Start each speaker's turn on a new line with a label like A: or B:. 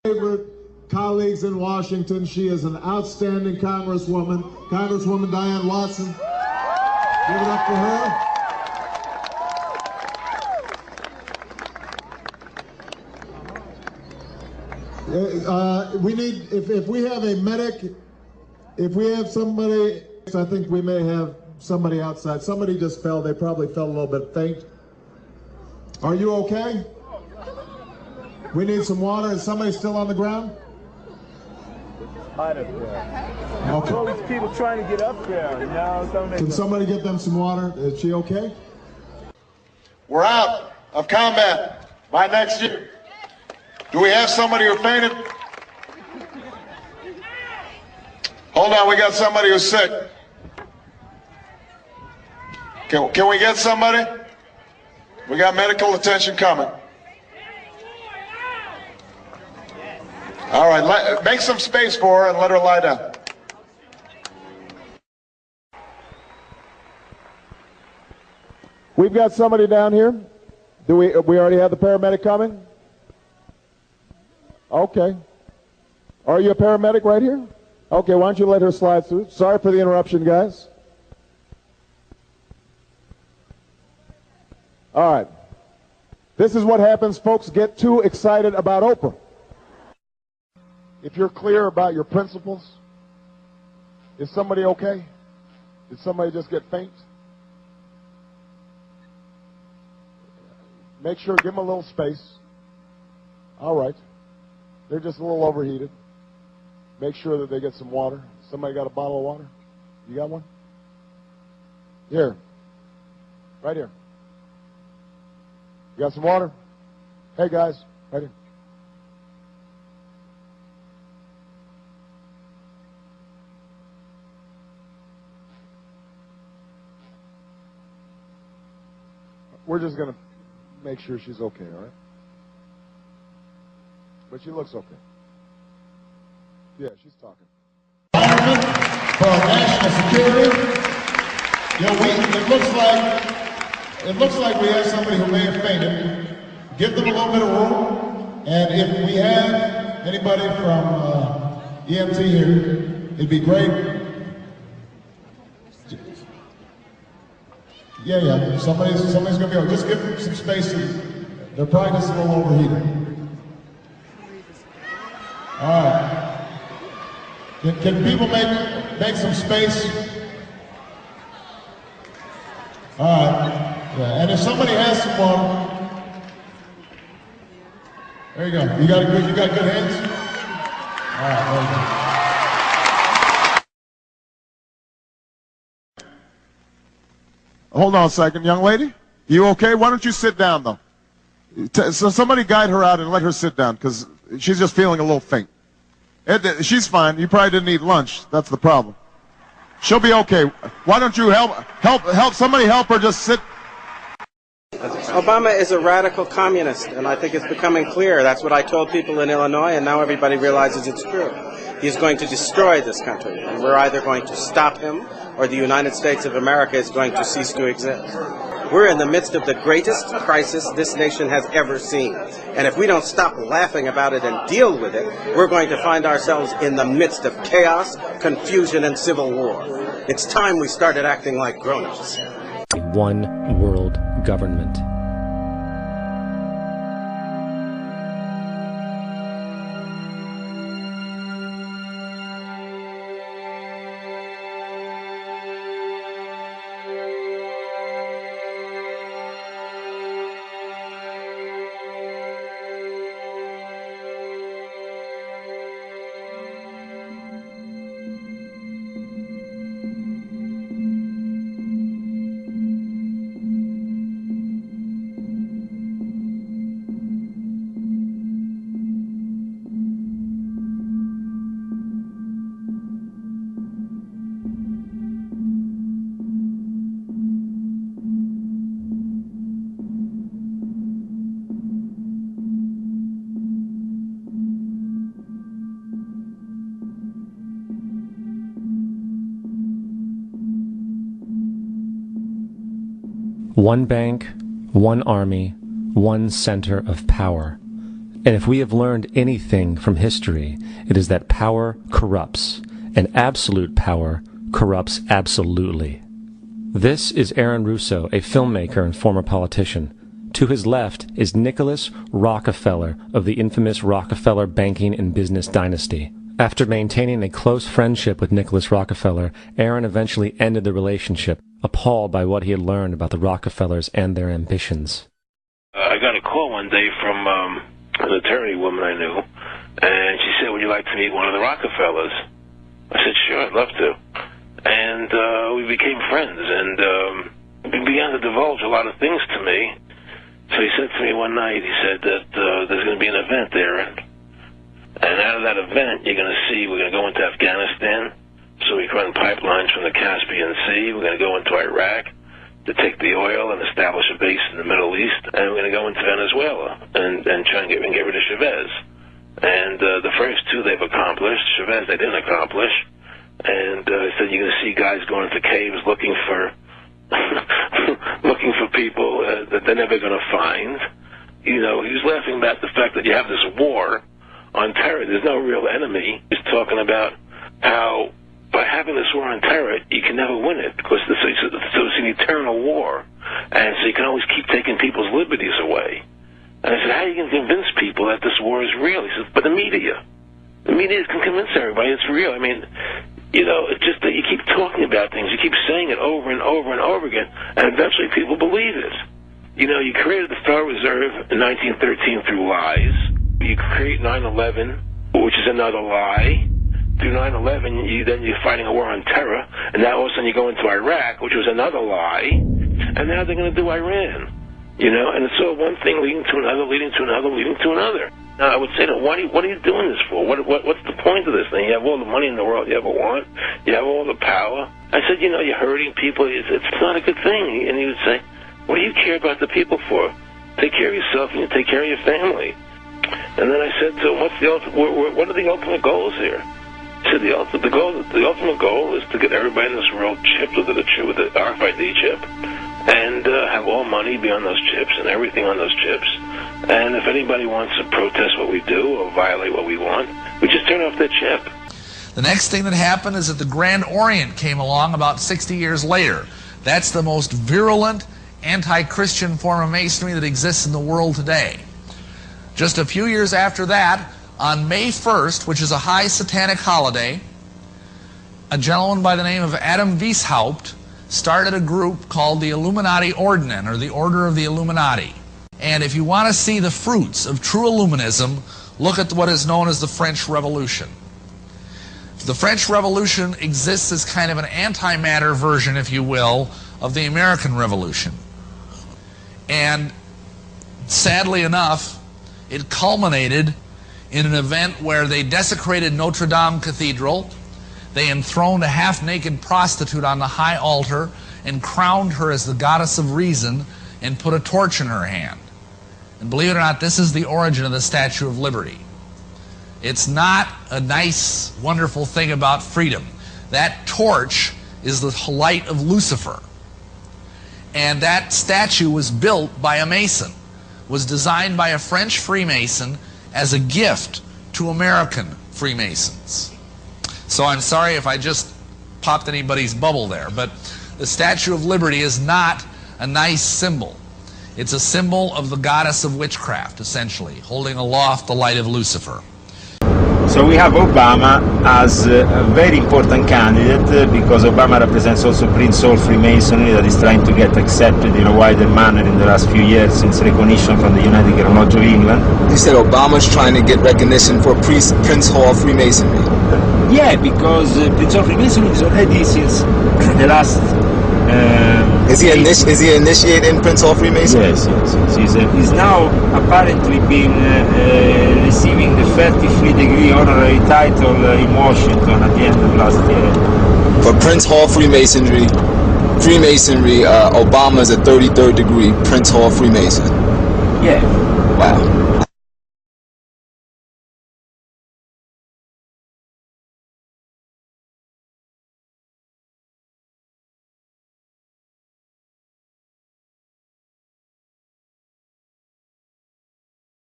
A: Favorite colleagues in Washington. She is an outstanding Congresswoman, Congresswoman Diane Watson. Give it up for her. We need, if we have a medic, if we have somebody, I think we may have somebody outside. Somebody just fell. They probably fell a little bit faint. Are you okay? We need some water. Is somebody still on the ground?
B: Out of there.
A: Okay.
B: All these people trying to get up there. You know,
A: Can somebody get them some water? Is she okay?
C: We're out of combat by next year. Do we have somebody who fainted? Hold on, we got somebody who's sick. Can we get somebody? We got medical attention coming. All right, make some space for her and let her lie down.
A: We've got somebody down here. Do we already have the paramedic coming? Okay. Are you a paramedic right here? Okay, why don't you let her slide through? Sorry for the interruption, guys. All right. This is what happens. Folks get too excited about Oprah. If you're clear about your principles, is somebody okay? Did somebody just get faint? Make sure, give them a little space. All right. They're just a little overheated. Make sure that they get some water. Somebody got a bottle of water? You got one? Here. Right here. You got some water? Hey, guys. Right here. We're just going to make sure she's okay, all right? But she looks okay. Yeah, she's talking.
C: For national security, you know, it looks like we have somebody who may have fainted. Give them a little bit of room, and if we have anybody from EMT here, it'd be great. Yeah, somebody's gonna be able. Just give them some space. They're probably just a little overheated. All right. Can people make some space? All right. Yeah. And if somebody has some water, there you go. You got good hands. All right. There you go. Hold on a second, young lady. You okay? Why don't you sit down, though? So somebody guide her out and let her sit down, because she's just feeling a little faint. She's fine. You probably didn't eat lunch. That's the problem. She'll be okay. Why don't you help? Somebody help her just sit.
D: Obama is a radical communist, and I think it's becoming clear. That's what I told people in Illinois, and now everybody realizes it's true. He's going to destroy this country, and we're either going to stop him or the United States of America is going to cease to exist. We're in the midst of the greatest crisis this nation has ever seen. And if we don't stop laughing about it and deal with it, we're going to find ourselves in the midst of chaos, confusion, and civil war. It's time we started acting like grown-ups.
E: One world government. One bank, one army, one center of power. And if we have learned anything from history, it is that power corrupts, and absolute power corrupts absolutely. This is Aaron Russo, a filmmaker and former politician. To his left is Nicholas Rockefeller of the infamous Rockefeller banking and business dynasty. After maintaining a close friendship with Nicholas Rockefeller, Aaron eventually ended the relationship, appalled by what he had learned about the Rockefellers and their ambitions.
F: I got a call one day from an attorney woman I knew, and she said, "Would you like to meet one of the Rockefellers?" I said, "Sure, I'd love to." And we became friends, and he began to divulge a lot of things to me. So he said to me one night, he said that there's going to be an event there, and out of that event, you're going to see we're going to go into Afghanistan, so we can run pipelines from the Caspian Sea. We're going to go into Iraq to take the oil and establish a base in the Middle East, and we're going to go into Venezuela and try and get rid of Chavez. And the first two they've accomplished. Chavez they didn't accomplish. And he said you're going to see guys going into caves looking for looking for people that they're never going to find. You know, he was laughing about the fact that you have this war on terror. There's no real enemy. He's talking about how by having this war on terror, you can never win it because so it's an eternal war. And so you can always keep taking people's liberties away. And I said, how are you going to convince people that this war is real? He said, but the media can convince everybody it's real. I mean, you know, it's just that you keep talking about things, you keep saying it over and over and over again, and eventually people believe it. You know, you created the Federal Reserve in 1913 through lies. You create 9/11, which is another lie. Through 9/11, then you're fighting a war on terror, and now all of a sudden you go into Iraq, which was another lie, and now they're going to do Iran. You know, and it's all one thing leading to another, leading to another, leading to another. Now, I would say to them, what are you doing this for? What's the point of this thing? You have all the money in the world you ever want. You have all the power. I said, you know, you're hurting people. It's not a good thing. And he would say, what do you care about the people for? Take care of yourself and you take care of your family. And then I said to him, what are the ultimate goals here? He said, the ultimate goal is to get everybody in this world chipped with the RFID chip and have all money be on those chips and everything on those chips. And if anybody wants to protest what we do or violate what we want, we just turn off their chip.
G: The next thing that happened is that the Grand Orient came along about 60 years later. That's the most virulent anti-Christian form of Masonry that exists in the world today. Just a few years after that, on May 1st, which is a high satanic holiday, a gentleman by the name of Adam Weishaupt started a group called the Illuminati Ordnen, or the Order of the Illuminati. And if you want to see the fruits of true Illuminism, look at what is known as the French Revolution. The French Revolution exists as kind of an antimatter version, if you will, of the American Revolution. And sadly enough, it culminated in an event where they desecrated Notre Dame Cathedral. They enthroned a half-naked prostitute on the high altar and crowned her as the goddess of reason and put a torch in her hand. And believe it or not, this is the origin of the Statue of Liberty. It's not a nice, wonderful thing about freedom. That torch is the light of Lucifer. And that statue was built by a Mason, was designed by a French Freemason as a gift to American Freemasons. So I'm sorry if I just popped anybody's bubble there, but the Statue of Liberty is not a nice symbol. It's a symbol of the goddess of witchcraft, essentially, holding aloft the light of Lucifer.
H: So we have Obama as a very important candidate because Obama represents also Prince Hall Freemasonry that is trying to get accepted in a wider manner in the last few years since recognition from the United Kingdom of England.
I: You said Obama's trying to get recognition for Prince Hall Freemasonry.
H: Yeah, because Prince Hall Freemasonry is already since the last...
I: Is he initiated in Prince Hall Freemasonry?
H: Yes. He's now apparently been receiving the 33rd degree honorary title in Washington at the end of last year.
I: For Prince Hall Freemasonry, Obama is a 33rd degree Prince Hall Freemason.
H: Yeah.
I: Wow.